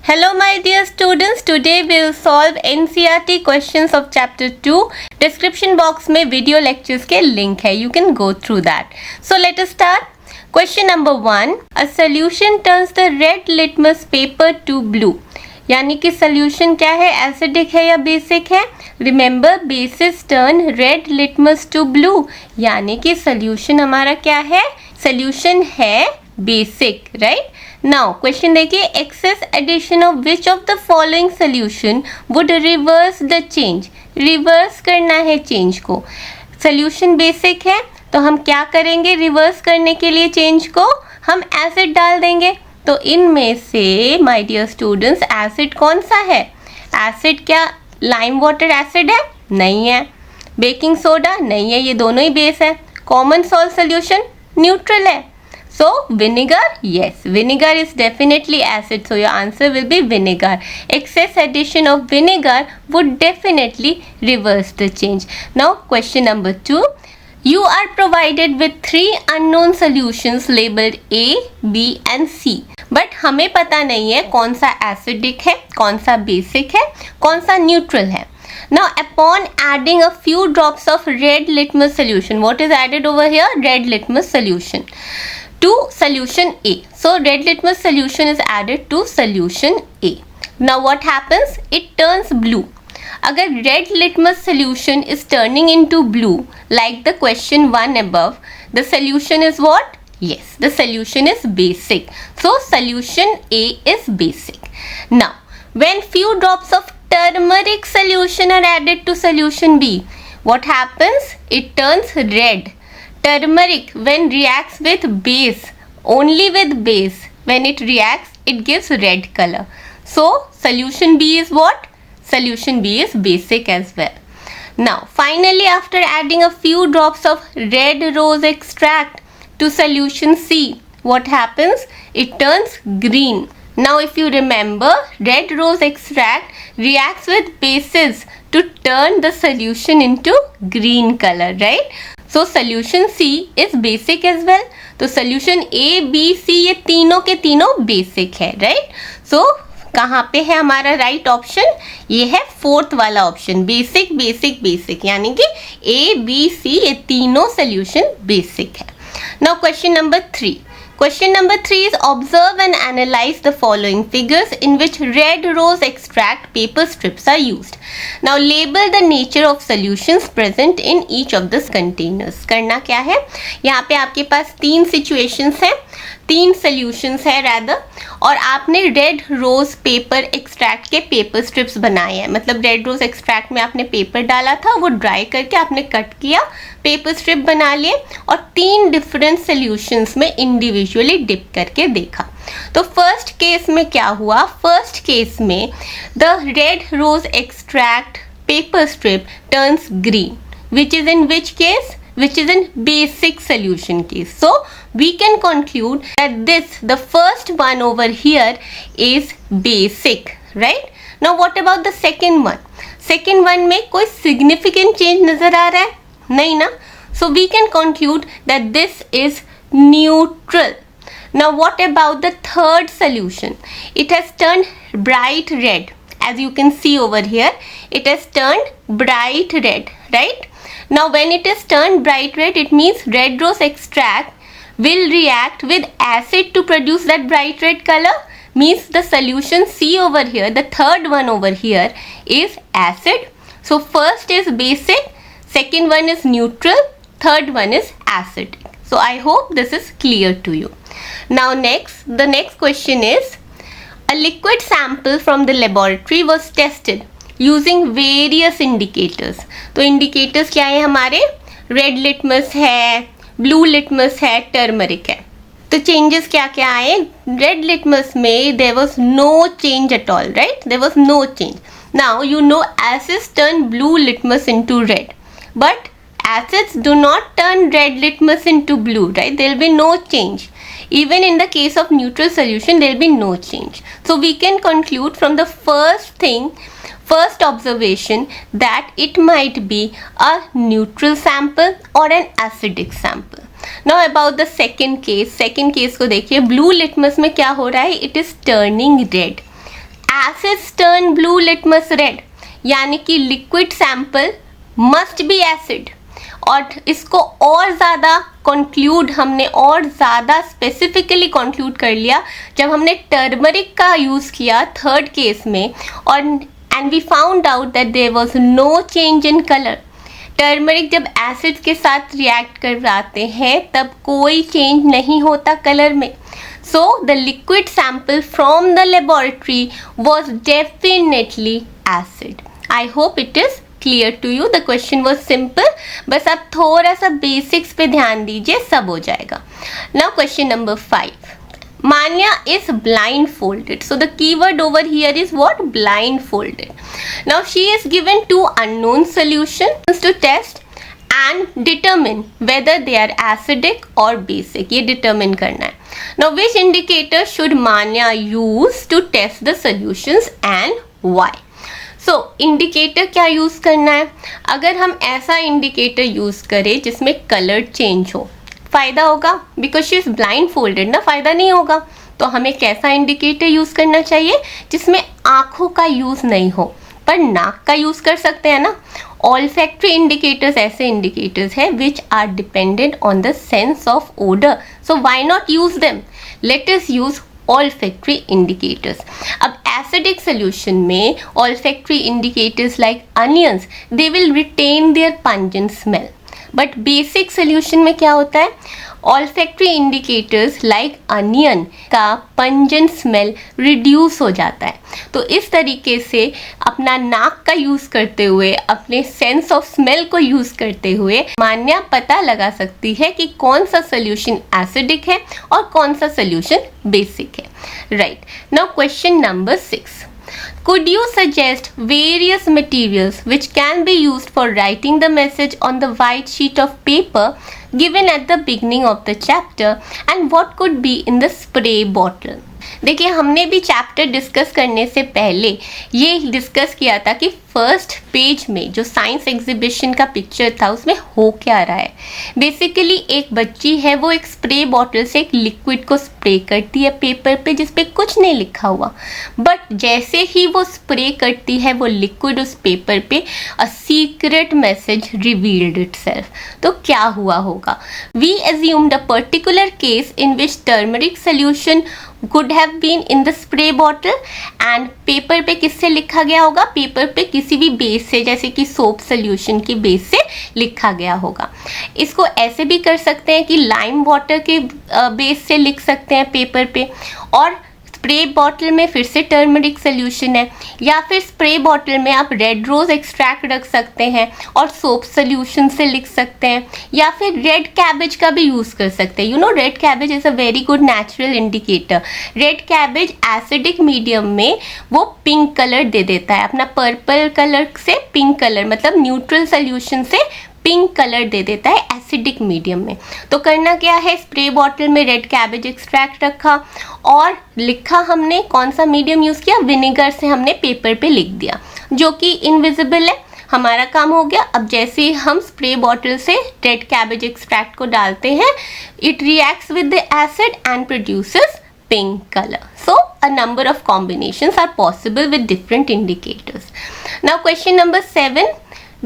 Hello my dear students, today we will solve NCERT questions of chapter 2. Description box में video lectures के link है, you can go through that. So let us start. Question number 1. A solution turns the red litmus paper to blue. यानी कि solution क्या है, acidic है या basic है? Remember bases turn red litmus to blue. यानी कि solution हमारा क्या है? Solution है basic, right? Now question देखिए, excess addition of which of the following solution would reverse the change? reverse करना है change को. solution basic है तो हम क्या करेंगे reverse करने के लिए change को? हम acid डाल देंगे. तो इनमें से my dear students acid कौन सा है? acid क्या lime water acid है? नहीं है. baking soda नहीं है, ये दोनों ही base है. common salt solution neutral है. So vinegar, yes, vinegar is definitely acid, so your answer will be vinegar. Excess addition of vinegar would definitely reverse the change. Now question number 2. You are provided with 3 unknown solutions labeled A, B and C. But हमें पता नहीं है कौन सा acidic है, कौन सा basic है, कौन सा neutral है. Now upon adding a few drops of red litmus solution, what is added over here? Red litmus solution to solution A. So red litmus solution is added to solution A. Now what happens? It turns blue. अगर red litmus solution is turning into blue like the question 1 above, the solution is what? Yes, the solution is basic. So solution A is basic. Now when few drops of turmeric solution are added to solution B, what happens? It turns red. Turmeric when reacts with base, only with base, when it reacts it gives red color. So solution B is what? Solution B is basic as well. Now finally after adding a few drops of red rose extract to solution C, what happens? It turns green. Now if you remember, red rose extract reacts with bases to turn the solution into green color, right? So solution C is basic as well. तो solution A, B, C ये तीनों के तीनों basic है, right? So कहाँ पे है हमारा right option? ये है fourth वाला option, basic, basic, basic. यानी कि A, B, C ये तीनों solution basic है. Now question number 3. Question number 3 is observe and analyze the following figures in which red rose extract paper strips are used. Now label the nature of solutions present in each of these containers. करना क्या है? यहाँ पे आपके पास 3 situations हैं, 3 solutions है rather, और आपने रेड रोज पेपर एक्सट्रैक्ट के पेपर स्ट्रिप्स बनाए हैं. मतलब रेड रोज एक्सट्रैक्ट में आपने पेपर डाला था, वो ड्राई करके आपने कट किया, पेपर स्ट्रिप बना लिए और 3 डिफरेंट सॉल्यूशंस में इंडिविजुअली डिप करके देखा. तो फर्स्ट केस में क्या हुआ? फर्स्ट केस में the red rose extract paper strip turns green, which is in which case? Which is in basic solution case. So we can conclude that the first one over here is basic, right? Now what about the second one? Second one में कोई significant change नजर आ रहा है? नहीं ना? So we can conclude that this is neutral. Now what about the third solution? It has turned bright red. As you can see over here, it has turned bright red, right? Now when it is turned bright red, it means red rose extract will react with acid to produce that bright red color. Means the solution C over here, the third one over here is acid. So first is basic, second one is neutral, third one is acidic. So I hope this is clear to you. Now the next question is, a liquid sample from the laboratory was tested using various indicators. तो indicators क्या है हमारे? Red litmus है, blue litmus है, turmeric है. तो changes क्या क्या आए? रेड लिटमस में there was no change at all, right? There was no change. Now you know acids turn blue litmus into red, but acids do not turn red litmus into blue, right? There will be no change. Even in the case of neutral solution, there will be no change. So we can conclude from the first observation that it might be a neutral sample or an acidic sample. Now about the second case को देखिए, blue litmus में क्या हो रहा है? It is turning red. Acids turn blue litmus red, यानी कि liquid sample must be acid. और इसको और ज़्यादा कंक्लूड हमने और ज़्यादा स्पेसिफिकली कंक्लूड कर लिया जब हमने टर्मरिक का यूज़ किया थर्ड केस में, और and we found out that there was no change in colour. Turmeric जब एसिड के साथ रिएक्ट करवाते हैं तब कोई चेंज नहीं होता कलर में। So the liquid sample from the laboratory was definitely acid. I hope it is clear to you. The question was simple, बस आप थोड़ा सा बेसिक्स पे ध्यान दीजिए, सब हो जाएगा। Now question number 5. Manya is blindfolded. So the keyword over here is what? Blindfolded. Now she is given two unknown solutions to test and determine whether they are acidic or basic. ये determine करना है. Now which indicator should Manya use to test the solutions and why? So indicator क्या use करना है? अगर हम ऐसा indicator use करें जिसमें कलर चेंज हो, फ़ायदा होगा, because she is blind folded ना, फ़ायदा नहीं होगा। तो हमें कैसा इंडिकेटर यूज़ करना चाहिए जिसमें आँखों का यूज़ नहीं हो, पर नाक का यूज़ कर सकते हैं ना। ऑल्फैक्टरी इंडिकेटर्स ऐसे इंडिकेटर्स हैं which are dependent on the sense of odour, so why not use them? Let us use olfactory indicators. अब acidic solution में olfactory indicators like onions, they will retain their pungent smell. But basic solution में क्या होता है? olfactory indicators like onion का pungent smell reduce हो जाता है। तो इस तरीके से अपना नाक का यूज़ करते हुए, अपने सेंस ऑफ स्मेल को यूज़ करते हुए मान्या पता लगा सकती है कि कौन सा सोल्यूशन एसिडिक है और कौन सा सोल्यूशन बेसिक है। Right, now question number 6. Could you suggest various materials which can be used for writing the message on the white sheet of paper given at the beginning of the chapter, and what could be in the spray bottle? देखिए, हमने भी chapter discuss करने से पहले ये discuss किया था कि फर्स्ट पेज में जो साइंस एग्जीबिशन का पिक्चर था उसमें हो क्या रहा है। बेसिकली एक बच्ची है, वो एक स्प्रे बॉटल से एक लिक्विड को स्प्रे करती है पेपर पे जिस पे कुछ नहीं लिखा हुआ, बट जैसे ही वो स्प्रे करती है वो लिक्विड उस पेपर पे, a secret message revealed itself. तो क्या हुआ होगा? We assumed a particular case in which turmeric solution could have been in the spray bottle, and paper पे किससे लिखा गया होगा? पेपर पे किसी भी बेस से, जैसे कि सोप सोल्यूशन की बेस से लिखा गया होगा। इसको ऐसे भी कर सकते हैं कि लाइम वाटर के बेस से लिख सकते हैं पेपर पे, और स्प्रे बॉटल में फिर से टर्मरिक सोल्यूशन है, या फिर स्प्रे बॉटल में आप रेड रोज एक्सट्रैक्ट रख सकते हैं और सोप सोल्यूशन से लिख सकते हैं, या फिर रेड कैबेज का भी यूज़ कर सकते हैं। You know, red cabbage is a very good natural indicator. Red cabbage acidic medium में वो पिंक कलर दे देता है, अपना पर्पल कलर से पिंक कलर, मतलब न्यूट्रल सोल्यूशन से पिंक कलर दे देता है एसिडिक मीडियम में। तो करना क्या है? स्प्रे बॉटल में रेड कैबेज एक्सट्रैक्ट रखा और लिखा हमने, कौन सा मीडियम यूज़ किया? विनेगर से हमने पेपर पे लिख दिया, जो कि इनविजिबल है। हमारा काम हो गया। अब जैसे ही हम स्प्रे बॉटल से रेड कैबेज एक्सट्रैक्ट को डालते हैं, it reacts with the acid and produces pink color. So a number of combinations are possible with different indicators. Now question number 7.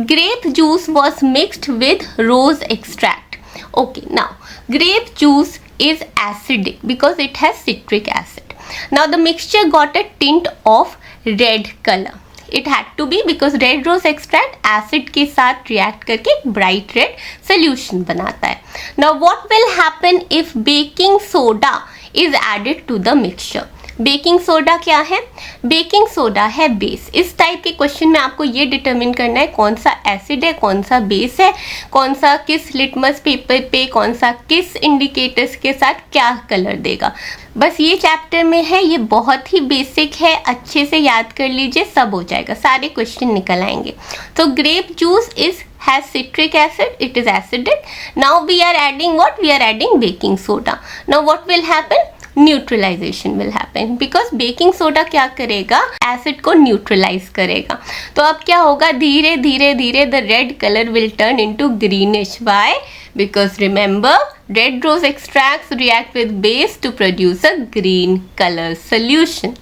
Grape juice was mixed with rose extract. Okay, now grape juice is acidic because it has citric acid. Now the mixture got a tint of red color. It had to be because red rose extract acid के साथ react करके bright red solution बनाता है. Now what will happen if baking soda is added to the mixture? Baking soda क्या है? Baking soda है base. इस type के क्वेश्चन में आपको ये डिटरमिन करना है कौन सा एसिड है, कौन सा बेस है, कौन सा किस लिटमस पेपर पे, कौन सा किस इंडिकेटर्स के साथ क्या कलर देगा। बस ये चैप्टर में है, ये बहुत ही बेसिक है, अच्छे से याद कर लीजिए, सब हो जाएगा, सारे क्वेश्चन निकल आएंगे। तो grape juice is has citric acid, it is acidic. Now we are adding what? We are adding baking soda. Now what will happen? Neutralisation will happen, because baking soda क्या करेगा? एसिड को neutralise करेगा। तो अब क्या होगा? धीरे धीरे धीरे the red colour will turn into greenish. Why? because remember red rose extracts react with base to produce a green color solution.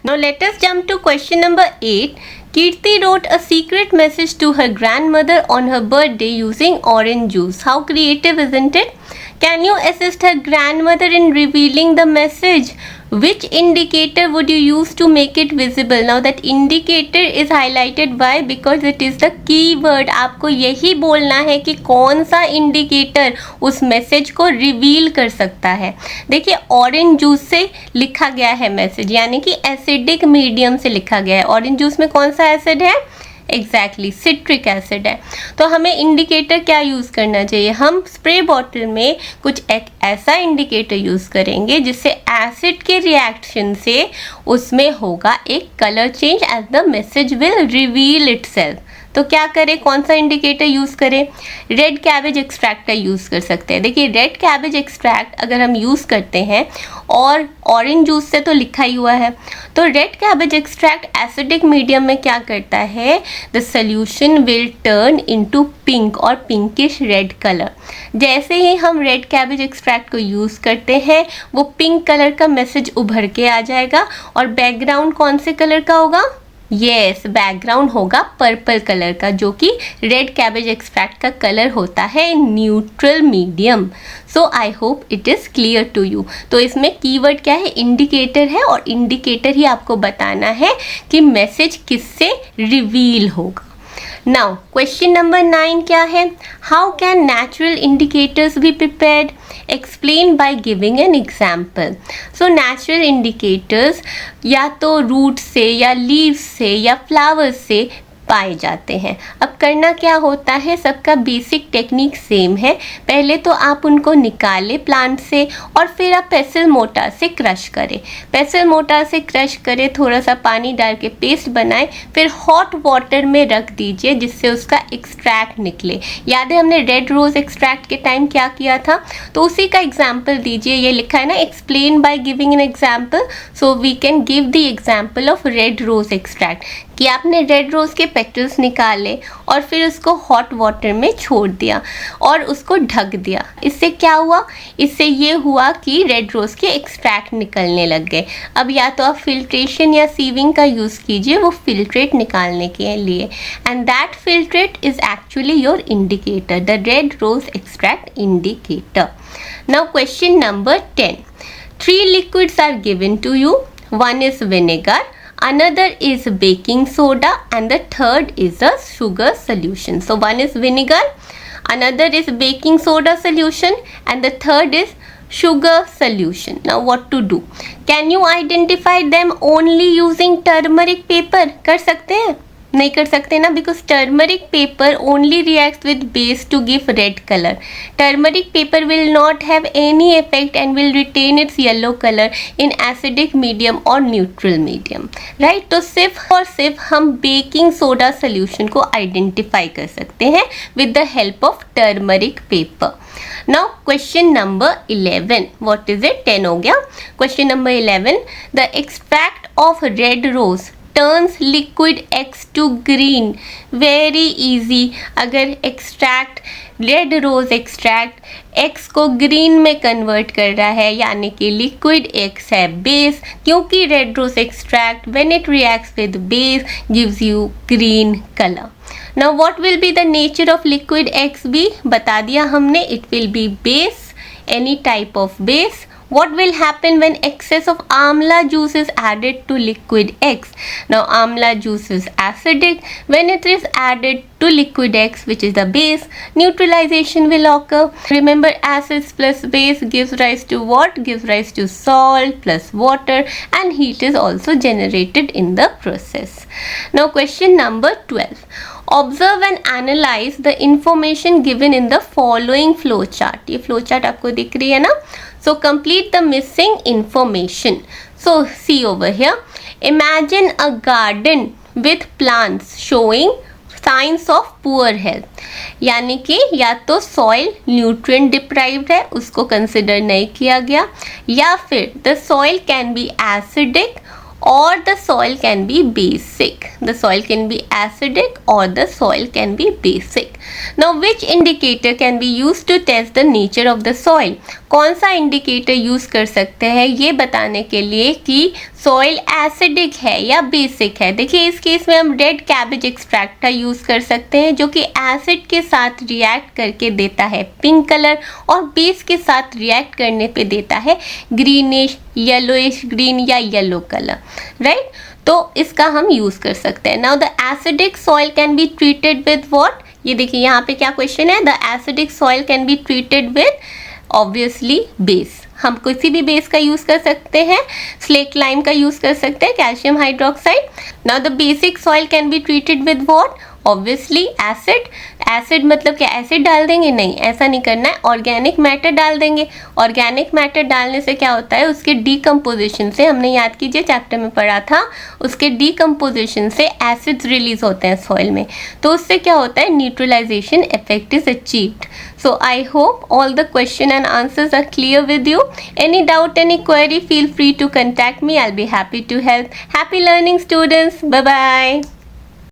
Now let us jump to question number 8. Kirti wrote a secret message to her grandmother on her birthday using orange juice. How creative, isn't it? Can you assist her grandmother in revealing the message? Which indicator would you use to make it visible? Now that indicator is highlighted by because it is the keyword. आपको यही बोलना है कि कौन सा indicator उस message को reveal कर सकता है. देखिए ऑरेंज जूस से लिखा गया है मैसेज, यानी कि एसिडिक मीडियम से लिखा गया है. ऑरेंज जूस में कौन सा एसिड है? एग्जैक्टली सिट्रिक एसिड है. तो हमें इंडिकेटर क्या यूज़ करना चाहिए? हम स्प्रे बॉटल में कुछ एक ऐसा इंडिकेटर यूज़ करेंगे जिससे एसिड के रिएक्शन से उसमें होगा एक colour change as the message will reveal itself. तो क्या करें, कौन सा इंडिकेटर यूज़ करें? रेड कैबेज एक्सट्रैक्ट का यूज़ कर सकते हैं. देखिए रेड कैबेज एक्सट्रैक्ट अगर हम यूज़ करते हैं और ऑरेंज जूस से तो लिखा ही हुआ है, तो red cabbage extract acidic medium में क्या करता है? The solution will turn into pink और पिंकिश रेड कलर. जैसे ही हम रेड कैबेज एक्सट्रैक्ट को यूज़ करते हैं वो पिंक कलर का मैसेज उभर के आ जाएगा और बैकग्राउंड कौन से कलर का होगा? यस, बैकग्राउंड होगा पर्पल कलर का, जो कि रेड कैबेज एक्सट्रैक्ट का कलर होता है neutral medium. So I hope it is clear to you. तो इसमें कीवर्ड क्या है? इंडिकेटर है, और इंडिकेटर ही आपको बताना है कि मैसेज किससे रिवील होगा. नाउ क्वेश्चन नंबर 9 क्या है? How can natural indicators be prepared? Explain by giving an example. So natural indicators या तो रूट से या लीव्स से या फ्लावर्स से पाए जाते हैं. अब करना क्या होता है, सबका बेसिक टेक्निक सेम है. पहले तो आप उनको निकालें प्लांट से और फिर आप पेसल मोटार से क्रश करें. पेसल मोटार से क्रश करें, थोड़ा सा पानी डाल के पेस्ट बनाएं, फिर हॉट वाटर में रख दीजिए जिससे उसका एक्सट्रैक्ट निकले. याद है हमने रेड रोज एक्सट्रैक्ट के टाइम क्या किया था? तो उसी का एग्जाम्पल दीजिए. ये लिखा है ना, explain by giving an example. So we can give the example of red rose extract कि आपने रेड रोज के पेटल्स निकाले और फिर उसको हॉट वाटर में छोड़ दिया और उसको ढक दिया. इससे क्या हुआ? इससे ये हुआ कि रेड रोज के एक्सट्रैक्ट निकलने लग गए. अब या तो आप फिल्ट्रेशन या सीविंग का यूज़ कीजिए वो फिल्ट्रेट निकालने के लिए, and that filtrate is actually your indicator, the red rose extract indicator. Now question number 10. 3 liquids are given to you. One is vinegar, another is baking soda, and the third is a sugar solution. So one is vinegar, another is baking soda solution, and the third is sugar solution. Now what to do? Can you identify them only using turmeric paper? कर सकते हैं? नहीं कर सकते ना, because turmeric paper only reacts with base to give red colour. Turmeric paper will not have any effect and will retain its yellow colour in acidic medium और neutral medium, right. तो सिर्फ और सिर्फ हम बेकिंग सोडा सोल्यूशन को identify कर सकते हैं with the help of turmeric paper. Now question number 11. What is it? 10 हो गया. Question number 11. The extract of red rose turns liquid X to green. Very easy. अगर extract red rose extract X को green में convert कर रहा है, यानी कि लिक्विड X है बेस, क्योंकि red rose extract when it reacts with base gives you green colour. Now what will be the nature of liquid X भी बता दिया हमने. It will be base, any type of base. What will happen when excess of amla juice is added to liquid X? Now amla juice is acidic. When it is added to liquid X, which is the base, neutralization will occur. Remember, acids plus base gives rise to what? Gives rise to salt plus water, and heat is also generated in the process. Now question number 12. Observe and analyze the information given in the following flow chart. ये flow chart आपको दिख रही है ना? So complete the missing information. So see over here. Imagine a garden with plants showing signs of poor health. यानी कि या तो soil nutrient deprived है, उसको consider नहीं किया गया, या फिर the soil can be acidic or the soil can be basic. The soil can be acidic or the soil can be basic. Now which indicator can be used to test the nature of the soil? कौन सा indicator use कर सकते हैं ये बताने के लिए कि सॉइल एसिडिक है या बेसिक है? देखिए इस केस में हम रेड कैबेज एक्सट्रैक्ट का यूज कर सकते हैं जो कि एसिड के साथ रिएक्ट करके देता है पिंक कलर और बेस के साथ रिएक्ट करने पे देता है ग्रीनिश, येलोइश ग्रीन या येलो कलर, राइट? तो इसका हम यूज कर सकते हैं. Now the acidic soil can be treated with what? ये देखिए यहाँ पे क्या क्वेश्चन है. The acidic soil can be treated with obviously base. हम किसी भी बेस का यूज कर सकते हैं, स्लेट लाइम का यूज कर सकते हैं, calcium hydroxide. Now the basic soil can be treated with what? Obviously acid. Acid मतलब क्या एसिड डाल देंगे? नहीं, ऐसा नहीं करना है. ऑर्गेनिक मैटर डाल देंगे. ऑर्गेनिक मैटर डालने से क्या होता है, उसके डीकम्पोजिशन से, हमने याद कीजिए चैप्टर में पढ़ा था, उसके डीकम्पोजिशन से एसिड्स रिलीज होते हैं सॉइल में, तो उससे क्या होता है, neutralisation effect is achieved. So I hope all the question and answers are clear with you. Any doubt, any query, feel free to contact me. I'll be happy to help. Happy learning students. Bye bye.